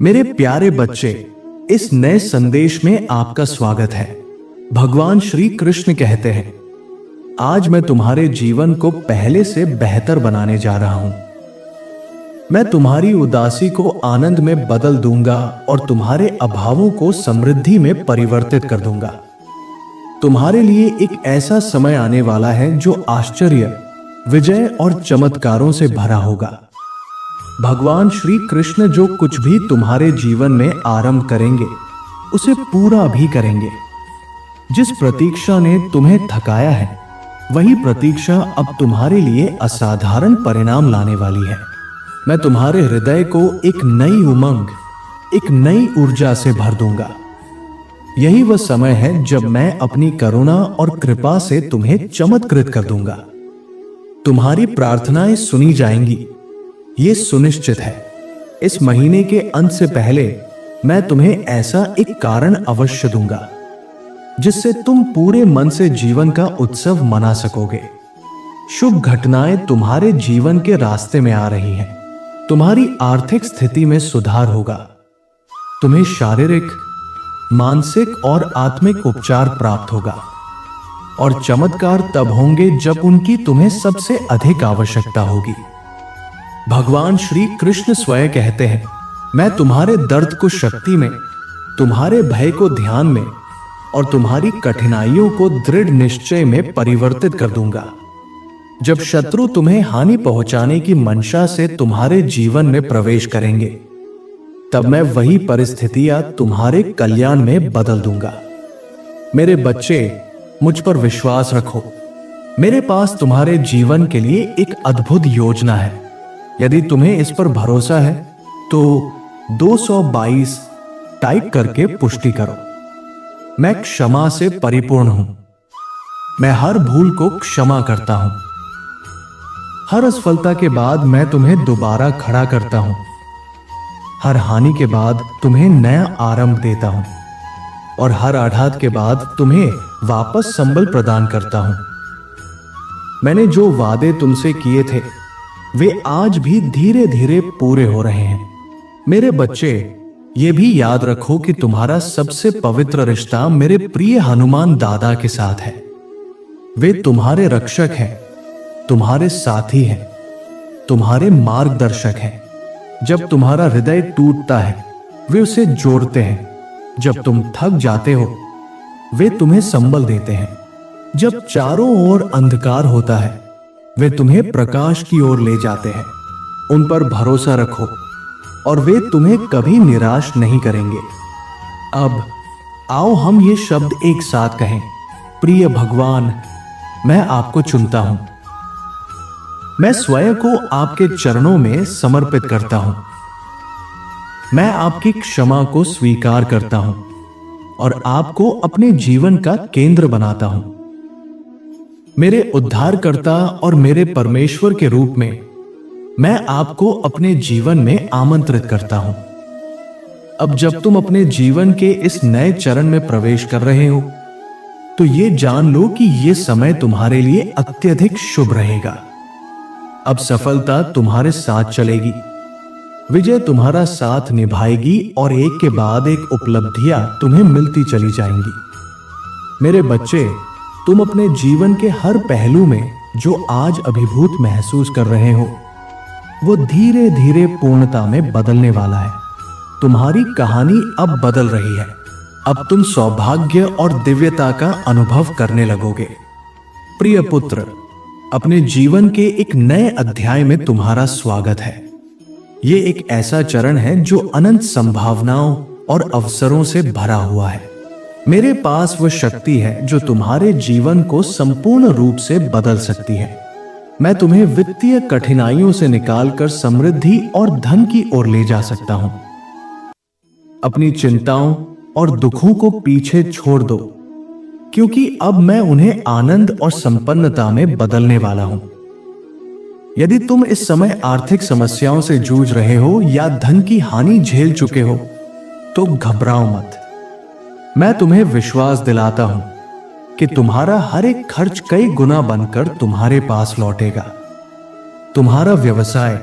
मेरे प्यारे बच्चे, इस नए संदेश में आपका स्वागत है। भगवान श्री कृष्ण कहते हैं, आज मैं तुम्हारे जीवन को पहले से बेहतर बनाने जा रहा हूं। मैं तुम्हारी उदासी को आनंद में बदल दूंगा और तुम्हारे अभावों को समृद्धि में परिवर्तित कर दूंगा। तुम्हारे लिए एक ऐसा समय आने वाला है जो आश्चर्य, विजय और चमत्कारों से भरा होगा। भगवान श्री कृष्ण जो कुछ भी तुम्हारे जीवन में आरंभ करेंगे उसे पूरा भी करेंगे। जिस प्रतीक्षा ने तुम्हें थकाया है, वही प्रतीक्षा अब तुम्हारे लिए असाधारण परिणाम लाने वाली है। मैं तुम्हारे हृदय को एक नई उमंग, एक नई ऊर्जा से भर दूंगा। यही वह समय है जब मैं अपनी करुणा और कृपा से तुम्हें चमत्कृत कर दूंगा। तुम्हारी प्रार्थनाएं सुनी जाएंगी, ये सुनिश्चित है। इस महीने के अंत से पहले मैं तुम्हें ऐसा एक कारण अवश्य दूंगा जिससे तुम पूरे मन से जीवन का उत्सव मना सकोगे। शुभ घटनाएं तुम्हारे जीवन के रास्ते में आ रही हैं। तुम्हारी आर्थिक स्थिति में सुधार होगा। तुम्हें शारीरिक, मानसिक और आत्मिक उपचार प्राप्त होगा और चमत्कार तब होंगे जब उनकी तुम्हें सबसे अधिक आवश्यकता होगी। भगवान श्री कृष्ण स्वयं कहते हैं, मैं तुम्हारे दर्द को शक्ति में, तुम्हारे भय को ध्यान में और तुम्हारी कठिनाइयों को दृढ़ निश्चय में परिवर्तित कर दूंगा। जब शत्रु तुम्हें हानि पहुंचाने की मंशा से तुम्हारे जीवन में प्रवेश करेंगे, तब मैं वही परिस्थितियां तुम्हारे कल्याण में बदल दूंगा। मेरे बच्चे, मुझ पर विश्वास रखो। मेरे पास तुम्हारे जीवन के लिए एक अद्भुत योजना है। यदि तुम्हें इस पर भरोसा है तो 222 टाइप करके पुष्टि करो। मैं क्षमा से परिपूर्ण हूं। मैं हर भूल को क्षमा करता हूं। हर असफलता के बाद मैं तुम्हें दोबारा खड़ा करता हूं। हर हानि के बाद तुम्हें नया आरंभ देता हूं और हर आघात के बाद तुम्हें वापस संबल प्रदान करता हूं। मैंने जो वादे तुमसे किए थे वे आज भी धीरे धीरे पूरे हो रहे हैं। मेरे बच्चे, ये भी याद रखो कि तुम्हारा सबसे पवित्र रिश्ता मेरे प्रिय हनुमान दादा के साथ है। वे तुम्हारे रक्षक हैं, तुम्हारे साथी हैं, तुम्हारे मार्गदर्शक हैं। जब तुम्हारा हृदय टूटता है, वे उसे जोड़ते हैं। जब तुम थक जाते हो, वे तुम्हें संबल देते हैं। जब चारों ओर अंधकार होता है, वे तुम्हें प्रकाश की ओर ले जाते हैं। उन पर भरोसा रखो और वे तुम्हें कभी निराश नहीं करेंगे। अब आओ हम ये शब्द एक साथ कहें, प्रिय भगवान, मैं आपको चुनता हूं। मैं स्वयं को आपके चरणों में समर्पित करता हूं। मैं आपकी क्षमा को स्वीकार करता हूं और आपको अपने जीवन का केंद्र बनाता हूं। मेरे उद्धारकर्ता और मेरे परमेश्वर के रूप में मैं आपको अपने जीवन में आमंत्रित करता हूं। अब जब तुम अपने जीवन के इस नए चरण में प्रवेश कर रहे हो, तो ये जान लो कि ये समय तुम्हारे लिए अत्यधिक शुभ रहेगा। अब सफलता तुम्हारे साथ चलेगी, विजय तुम्हारा साथ निभाएगी और एक के बाद एक उपलब्धियां तुम्हें मिलती चली जाएंगी। मेरे बच्चे, तुम अपने जीवन के हर पहलू में जो आज अभिभूत महसूस कर रहे हो, वो धीरे धीरे पूर्णता में बदलने वाला है। तुम्हारी कहानी अब बदल रही है। अब तुम सौभाग्य और दिव्यता का अनुभव करने लगोगे। प्रिय पुत्र, अपने जीवन के एक नए अध्याय में तुम्हारा स्वागत है। ये एक ऐसा चरण है जो अनंत संभावनाओं और अवसरों से भरा हुआ है। मेरे पास वह शक्ति है जो तुम्हारे जीवन को संपूर्ण रूप से बदल सकती है। मैं तुम्हें वित्तीय कठिनाइयों से निकालकर समृद्धि और धन की ओर ले जा सकता हूं। अपनी चिंताओं और दुखों को पीछे छोड़ दो, क्योंकि अब मैं उन्हें आनंद और संपन्नता में बदलने वाला हूं। यदि तुम इस समय आर्थिक समस्याओं से जूझ रहे हो या धन की हानि झेल चुके हो, तो घबराओ मत। मैं तुम्हें विश्वास दिलाता हूं कि तुम्हारा हर एक खर्च कई गुना बनकर तुम्हारे पास लौटेगा। तुम्हारा व्यवसाय,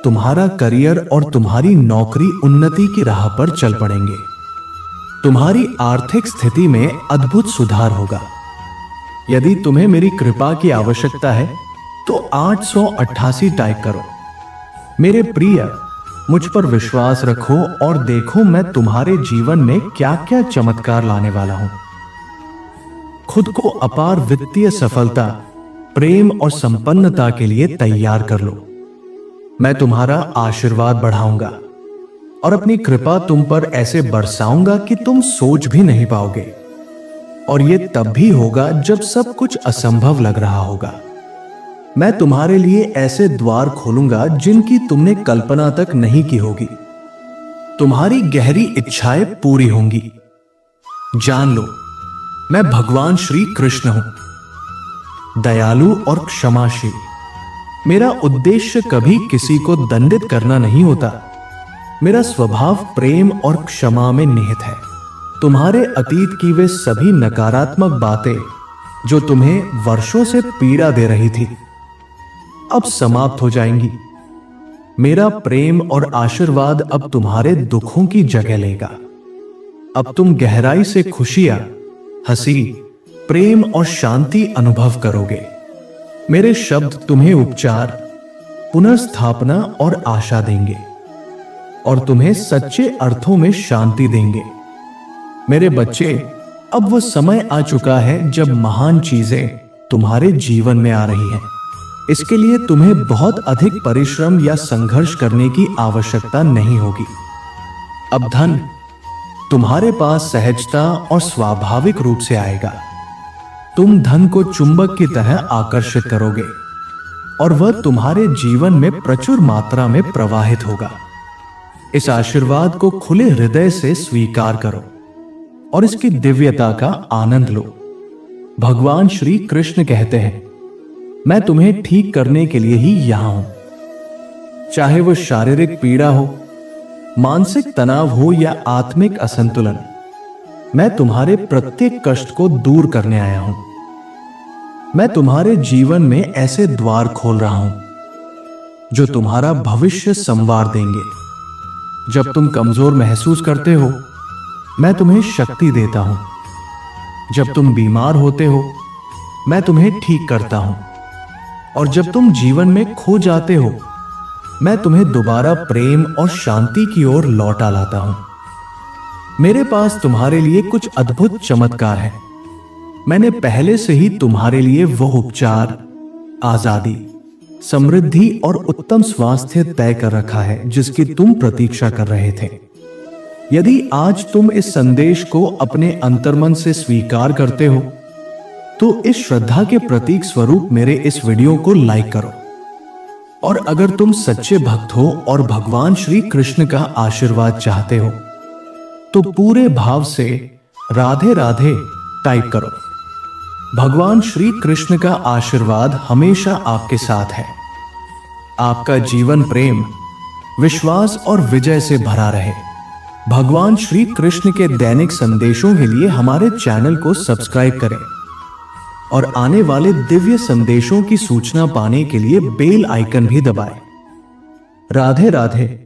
तुम्हारा करियर और तुम्हारी नौकरी उन्नति की राह पर चल पड़ेंगे। तुम्हारी आर्थिक स्थिति में अद्भुत सुधार होगा। यदि तुम्हें मेरी कृपा की आवश्यकता है तो 888 टाइप करो। मेरे प्रिय, मुझ पर विश्वास रखो और देखो मैं तुम्हारे जीवन में क्या क्या चमत्कार लाने वाला हूं। खुद को अपार वित्तीय सफलता, प्रेम और संपन्नता के लिए तैयार कर लो। मैं तुम्हारा आशीर्वाद बढ़ाऊंगा और अपनी कृपा तुम पर ऐसे बरसाऊंगा कि तुम सोच भी नहीं पाओगे। और यह तब भी होगा जब सब कुछ असंभव लग रहा होगा। मैं तुम्हारे लिए ऐसे द्वार खोलूंगा जिनकी तुमने कल्पना तक नहीं की होगी। तुम्हारी गहरी इच्छाएं पूरी होंगी। जान लो, मैं भगवान श्री कृष्ण हूं, दयालु और क्षमाशील। मेरा उद्देश्य कभी किसी को दंडित करना नहीं होता। मेरा स्वभाव प्रेम और क्षमा में निहित है। तुम्हारे अतीत की वे सभी नकारात्मक बातें जो तुम्हें वर्षों से पीड़ा दे रही थी, अब समाप्त हो जाएंगी। मेरा प्रेम और आशीर्वाद अब तुम्हारे दुखों की जगह लेगा। अब तुम गहराई से खुशियां, हंसी, प्रेम और शांति अनुभव करोगे। मेरे शब्द तुम्हें उपचार, पुनर्स्थापना और आशा देंगे और तुम्हें सच्चे अर्थों में शांति देंगे। मेरे बच्चे, अब वो समय आ चुका है जब महान चीजें तुम्हारे जीवन में आ रही हैं। इसके लिए तुम्हें बहुत अधिक परिश्रम या संघर्ष करने की आवश्यकता नहीं होगी। अब धन तुम्हारे पास सहजता और स्वाभाविक रूप से आएगा। तुम धन को चुंबक की तरह आकर्षित करोगे और वह तुम्हारे जीवन में प्रचुर मात्रा में प्रवाहित होगा। इस आशीर्वाद को खुले हृदय से स्वीकार करो और इसकी दिव्यता का आनंद लो। भगवान श्री कृष्ण कहते हैं, मैं तुम्हें ठीक करने के लिए ही यहां हूं। चाहे वो शारीरिक पीड़ा हो, मानसिक तनाव हो या आत्मिक असंतुलन, मैं तुम्हारे प्रत्येक कष्ट को दूर करने आया हूं। मैं तुम्हारे जीवन में ऐसे द्वार खोल रहा हूं जो तुम्हारा भविष्य संवार देंगे। जब तुम कमजोर महसूस करते हो, मैं तुम्हें शक्ति देता हूं। जब तुम बीमार होते हो, मैं तुम्हें ठीक करता हूं। और जब तुम जीवन में खो जाते हो, मैं तुम्हें दोबारा प्रेम और शांति की ओर लौटा लाता हूं। मेरे पास तुम्हारे लिए कुछ अद्भुत चमत्कार है। मैंने पहले से ही तुम्हारे लिए वो उपचार, आजादी, समृद्धि और उत्तम स्वास्थ्य तय कर रखा है जिसकी तुम प्रतीक्षा कर रहे थे। यदि आज तुम इस संदेश को अपने अंतर्मन से स्वीकार करते हो तो इस श्रद्धा के प्रतीक स्वरूप मेरे इस वीडियो को लाइक करो। और अगर तुम सच्चे भक्त हो और भगवान श्री कृष्ण का आशीर्वाद चाहते हो तो पूरे भाव से राधे राधे टाइप करो। भगवान श्री कृष्ण का आशीर्वाद हमेशा आपके साथ है। आपका जीवन प्रेम, विश्वास और विजय से भरा रहे। भगवान श्री कृष्ण के दैनिक संदेशों के लिए हमारे चैनल को सब्सक्राइब करें और आने वाले दिव्य संदेशों की सूचना पाने के लिए बेल आइकन भी दबाएं। राधे राधे।